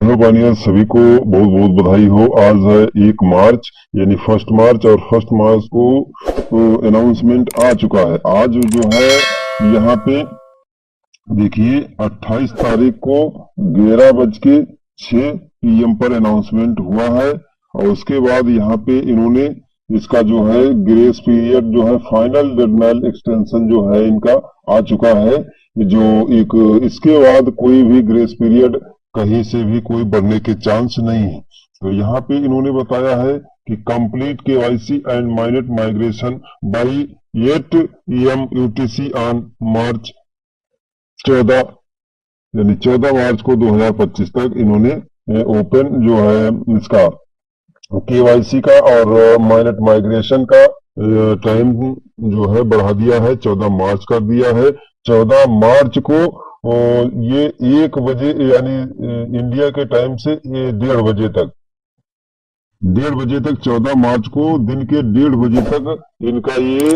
Hello बानिया, सभी को बहुत बहुत बधाई हो। आज है 1 मार्च यानी 1 मार्च, और 1 मार्च को अनाउंसमेंट आ चुका है। आज जो है यहाँ पे देखिए 28 तारीख को 11:06 PM पर अनाउंसमेंट हुआ है। और उसके बाद यहाँ पे इन्होंने इसका जो है ग्रेस पीरियड जो है फाइनल डेडलाइन एक्सटेंशन जो है इनका आ चुका है। जो एक इसके बाद कोई भी ग्रेस पीरियड कहीं से भी कोई बढ़ने के चांस नहीं है। तो यहाँ पे इन्होंने बताया है कि complete KYC and mainnet migration by 8 AM UTC on March 14 यानी 14 मार्च को 2025 तक इन्होंने ओपन जो है इसका केवाईसी का और माइनेट माइग्रेशन का टाइम जो है बढ़ा दिया है, 14 मार्च कर दिया है। 14 मार्च को ये 1 बजे यानी इंडिया के टाइम से 1:30 बजे तक 14 मार्च को दिन के 1:30 बजे तक इनका ये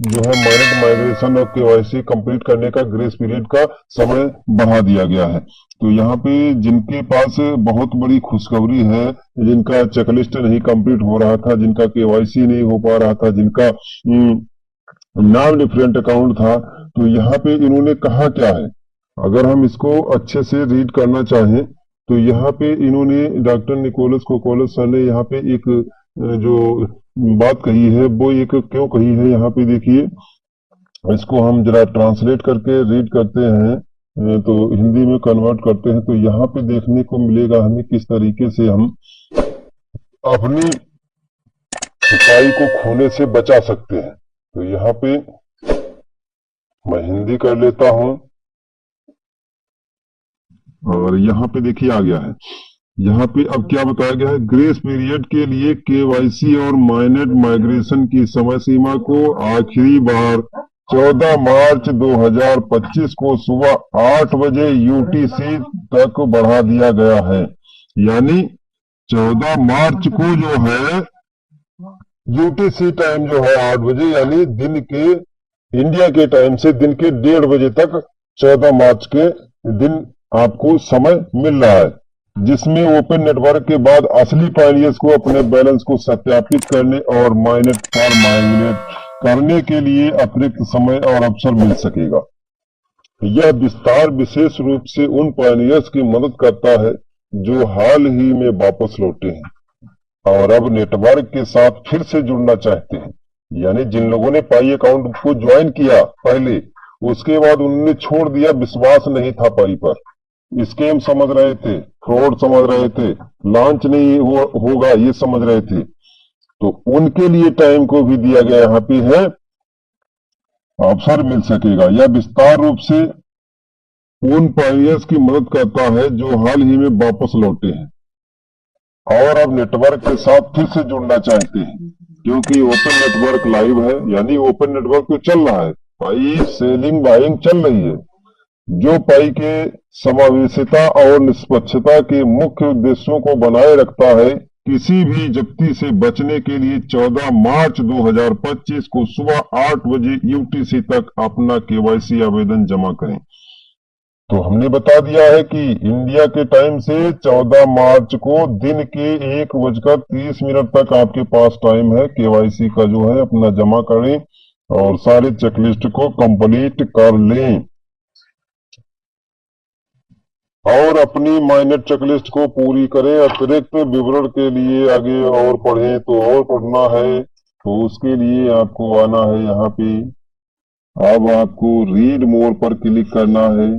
जो है माइनेट माइग्रेशन और केवाईसी कंप्लीट करने का ग्रेस पीरियड का समय बढ़ा दिया गया है। तो यहाँ पे जिनके पास बहुत बड़ी खुशखबरी है, जिनका चेकलिस्ट नहीं कंप्लीट हो रहा था, जिनका केवाईसी नहीं हो पा रहा था, जिनका नॉन डिफरेंट अकाउंट था, तो यहाँ पे इन्होंने कहा क्या है। अगर हम इसको अच्छे से रीड करना चाहें तो यहाँ पे इन्होंने डॉक्टर निकोलस कोकोलस सर ने यहाँ पे एक जो बात कही है वो एक क्यों कही है, यहाँ पे देखिए। इसको हम जरा ट्रांसलेट करके रीड करते हैं तो हिंदी में कन्वर्ट करते हैं, तो यहाँ पे देखने को मिलेगा हमें किस तरीके से हम अपनी सफाई को खोने से बचा सकते हैं। तो यहाँ पे मैं हिंदी कर लेता हूं और यहाँ पे देखिए आ गया है। यहाँ पे अब क्या बताया गया है, ग्रेस पीरियड के लिए केवाईसी और माइनेट माइग्रेशन की समय सीमा को आखिरी बार 14 मार्च 2025 को सुबह 8 बजे UTC तक बढ़ा दिया गया है। यानी 14 मार्च को जो है UTC टाइम जो है 8 बजे, यानी दिन के इंडिया के टाइम से दिन के 1:30 बजे तक 14 मार्च के दिन आपको समय मिल रहा है, जिसमें ओपन नेटवर्क के बाद असली पायनियर्स को अपने बैलेंस को सत्यापित करने और माइनेट फॉर माइग्रेट करने के लिए अतिरिक्त समय और अवसर मिल सकेगा। यह विस्तार विशेष रूप से उन पायनियर्स की मदद करता है जो हाल ही में वापस लौटे हैं और अब नेटवर्क के साथ फिर से जुड़ना चाहते हैं। यानी जिन लोगों ने पाई अकाउंट को ज्वाइन किया पहले, उसके बाद उन्होंने छोड़ दिया, विश्वास नहीं था पाई पर, स्कैम समझ रहे थे, फ्रॉड समझ रहे थे, लॉन्च नहीं होगा ये समझ रहे थे, तो उनके लिए टाइम को भी दिया गया यहाँ पे है, अवसर मिल सकेगा। यह विस्तार रूप से उन पायनियर्स की मदद करता है जो हाल ही में वापस लौटे हैं और अब नेटवर्क के साथ फिर से जुड़ना चाहते हैं, क्योंकि ओपन नेटवर्क लाइव है, यानी ओपन नेटवर्क तो चल रहा है, पाई सेलिंग बाइंग चल रही है, जो पाई के समावेशिता और निष्पक्षता के मुख्य उद्देश्यों को बनाए रखता है। किसी भी जब्ती से बचने के लिए 14 मार्च 2025 को सुबह 8 बजे UTC तक अपना केवाईसी आवेदन जमा करें। तो हमने बता दिया है कि इंडिया के टाइम से 14 मार्च को दिन के 1:30 तक आपके पास टाइम है केवाईसी का जो है अपना जमा करें और सारे चेकलिस्ट को कंप्लीट कर लें और अपनी माइनेट चेकलिस्ट को पूरी करें। अतिरिक्त विवरण के लिए आगे और पढ़ें तो और पढ़ना है, तो उसके लिए आपको आना है यहाँ पे। अब आपको रीड मोर पर क्लिक करना है।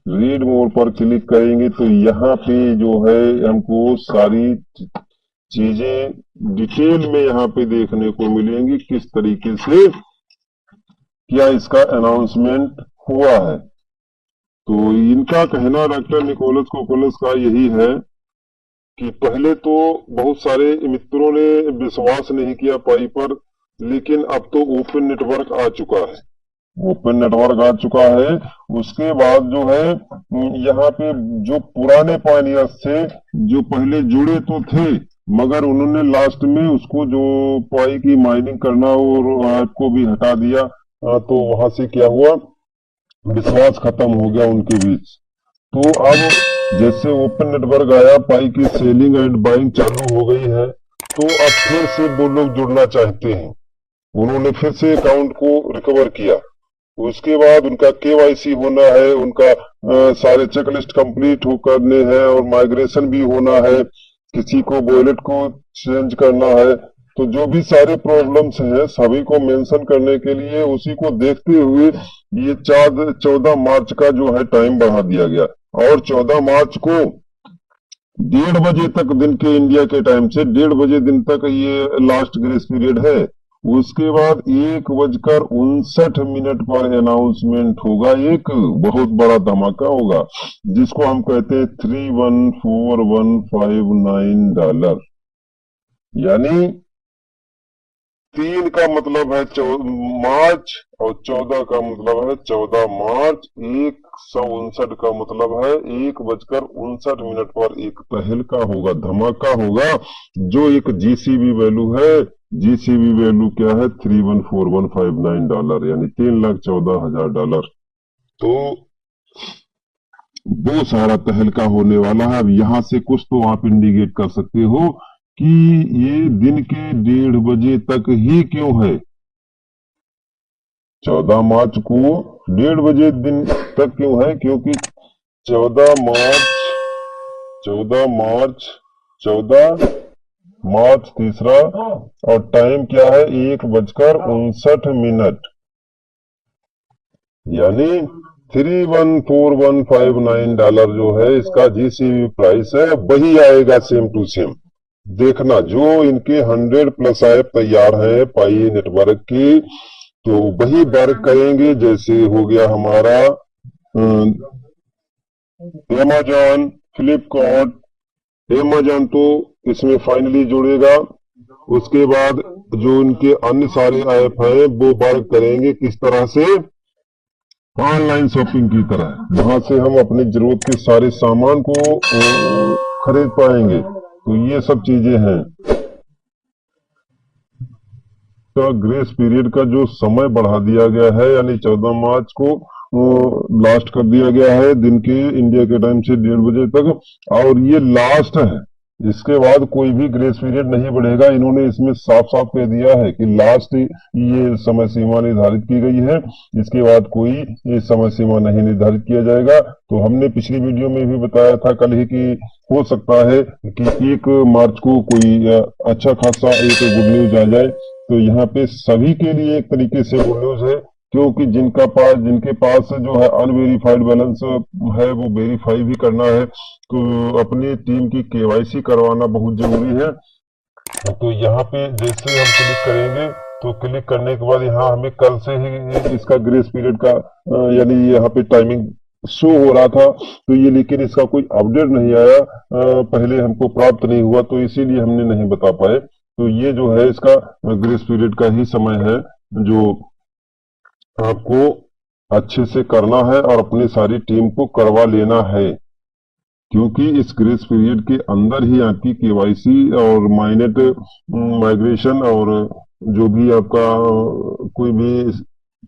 रीड मोर पर क्लिक करेंगे तो यहाँ पे जो है हमको सारी चीजें डिटेल में यहाँ पे देखने को मिलेंगी, किस तरीके से क्या इसका अनाउंसमेंट हुआ है। तो इनका कहना डॉक्टर निकोलस कोकोलस का यही है कि पहले तो बहुत सारे मित्रों ने विश्वास नहीं किया पाई पर, लेकिन अब तो ओपन नेटवर्क आ चुका है, ओपन नेटवर्क आ चुका है। उसके बाद जो है यहाँ पे जो पुराने पायनियर्स थे जो पहले जुड़े तो थे, मगर उन्होंने लास्ट में उसको जो पाई की माइनिंग करना और आपको भी हटा दिया, तो वहां से क्या हुआ, विश्वास खत्म हो गया उनके बीच। तो अब जैसे ओपन नेटवर्क आया, पाई की सेलिंग एंड बाइंग चालू हो गई है, तो अब फिर से वो लोग जुड़ना चाहते हैं। उन्होंने फिर से अकाउंट को रिकवर किया। उसके बाद उनका केवाईसी होना है, उनका सारे चेकलिस्ट कंप्लीट हो करने हैं और माइग्रेशन भी होना है, किसी को वॉलेट को चेंज करना है। तो जो भी सारे प्रॉब्लम्स हैं सभी को मेंशन करने के लिए उसी को देखते हुए ये 14 मार्च का जो है टाइम बढ़ा दिया गया। और 14 मार्च को 1:30 बजे तक, दिन के इंडिया के टाइम से 1:30 बजे दिन तक ये लास्ट ग्रेस पीरियड है। उसके बाद 1:59 पर अनाउंसमेंट होगा, एक बहुत बड़ा धमाका होगा जिसको हम कहते हैं $314,159। यानी 3 का मतलब है मार्च और 14 का मतलब है 14 मार्च। 159 का मतलब है 1:59 पर एक तहलका होगा, धमाका होगा, जो एक जीसीबी वैल्यू है। जीसीबी वैल्यू क्या है? $314,159, यानी $3,14,000। तो वो सारा तहलका होने वाला है। अब यहां से कुछ तो आप इंडिकेट कर सकते हो कि ये दिन के 1:30 बजे तक ही क्यों है? 14 मार्च को 1:30 बजे दिन तक क्यों है? क्योंकि 14 मार्च तीसरा, और टाइम क्या है? 1:59, यानी $314,159 जो है इसका जीसीबी प्राइस है, वही आएगा सेम टू सेम। देखना, जो इनके 100+ ऐप तैयार है पाई नेटवर्क की, तो वही वर्क करेंगे। जैसे हो गया हमारा अमेजॉन, फ्लिपकार्ट। अमेजॉन तो इसमें फाइनली जुड़ेगा। उसके बाद जो इनके अन्य सारे ऐप हैं वो वर्क करेंगे किस तरह से? ऑनलाइन शॉपिंग की तरह। वहां से हम अपनी जरूरत के सारे सामान को खरीद पाएंगे। तो ये सब चीजें हैं। तो ग्रेस पीरियड का जो समय बढ़ा दिया गया है, यानी 14 मार्च को लास्ट कर दिया गया है दिन के इंडिया के टाइम से 1:30 बजे तक, और ये लास्ट है। इसके बाद कोई भी ग्रेस पीरियड नहीं बढ़ेगा। इन्होंने इसमें साफ साफ कह दिया है कि लास्ट ये समय सीमा निर्धारित की गई है, इसके बाद कोई ये समय सीमा नहीं निर्धारित किया जाएगा। तो हमने पिछली वीडियो में भी बताया था कल ही कि हो सकता है कि 1 मार्च को कोई अच्छा खासा एक गुड न्यूज आ जाए। तो यहाँ पे सभी के लिए एक तरीके से गुड न्यूज है, क्योंकि जिनके पास जो है अनवेरिफाइड बैलेंस है वो वेरीफाई भी करना है। तो अपनी टीम की केवाईसी करवाना बहुत जरूरी है। तो यहाँ पे जैसे हम क्लिक करेंगे, तो क्लिक करने के बाद यहाँ हमें कल से ही इसका ग्रेस पीरियड का यानी यहाँ पे टाइमिंग शो हो रहा था, तो ये लेकिन इसका कोई अपडेट नहीं आया, पहले हमको प्राप्त नहीं हुआ, तो इसीलिए हमने नहीं बता पाए। तो ये जो है इसका ग्रेस पीरियड का ही समय है जो आपको अच्छे से करना है और अपनी सारी टीम को करवा लेना है, क्योंकि इस ग्रेस पीरियड के अंदर ही आपकी केवाईसी और माइनेट माइग्रेशन और जो भी आपका कोई भी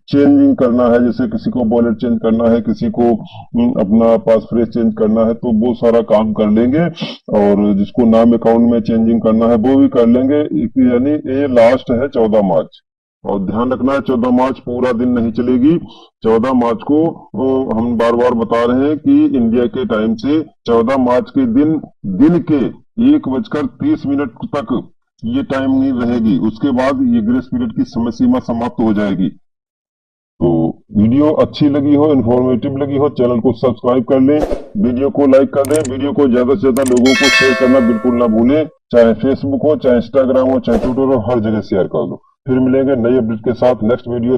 चेंजिंग करना है, जैसे किसी को वॉलेट चेंज करना है, किसी को अपना पासफ्रेज चेंज करना है, तो वो सारा काम कर लेंगे। और जिसको नाम अकाउंट में चेंजिंग करना है वो भी कर लेंगे। यानी ये लास्ट है 14 मार्च। और ध्यान रखना है 14 मार्च पूरा दिन नहीं चलेगी। 14 मार्च को हम बार बार बता रहे हैं कि इंडिया के टाइम से 14 मार्च के दिन के 1:30 तक ये टाइमिंग रहेगी। उसके बाद ये ग्रेस पीरियड की समय सीमा समाप्त हो जाएगी। तो वीडियो अच्छी लगी हो, इन्फॉर्मेटिव लगी हो, चैनल को सब्सक्राइब कर लें, वीडियो को लाइक कर दें, वीडियो को ज्यादा से ज्यादा लोगों को शेयर करना बिल्कुल ना भूलें। चाहे फेसबुक हो, चाहे इंस्टाग्राम हो, चाहे ट्विटर हो, हर जगह शेयर कर दो। फिर मिलेंगे नई अपडेट के साथ नेक्स्ट वीडियो।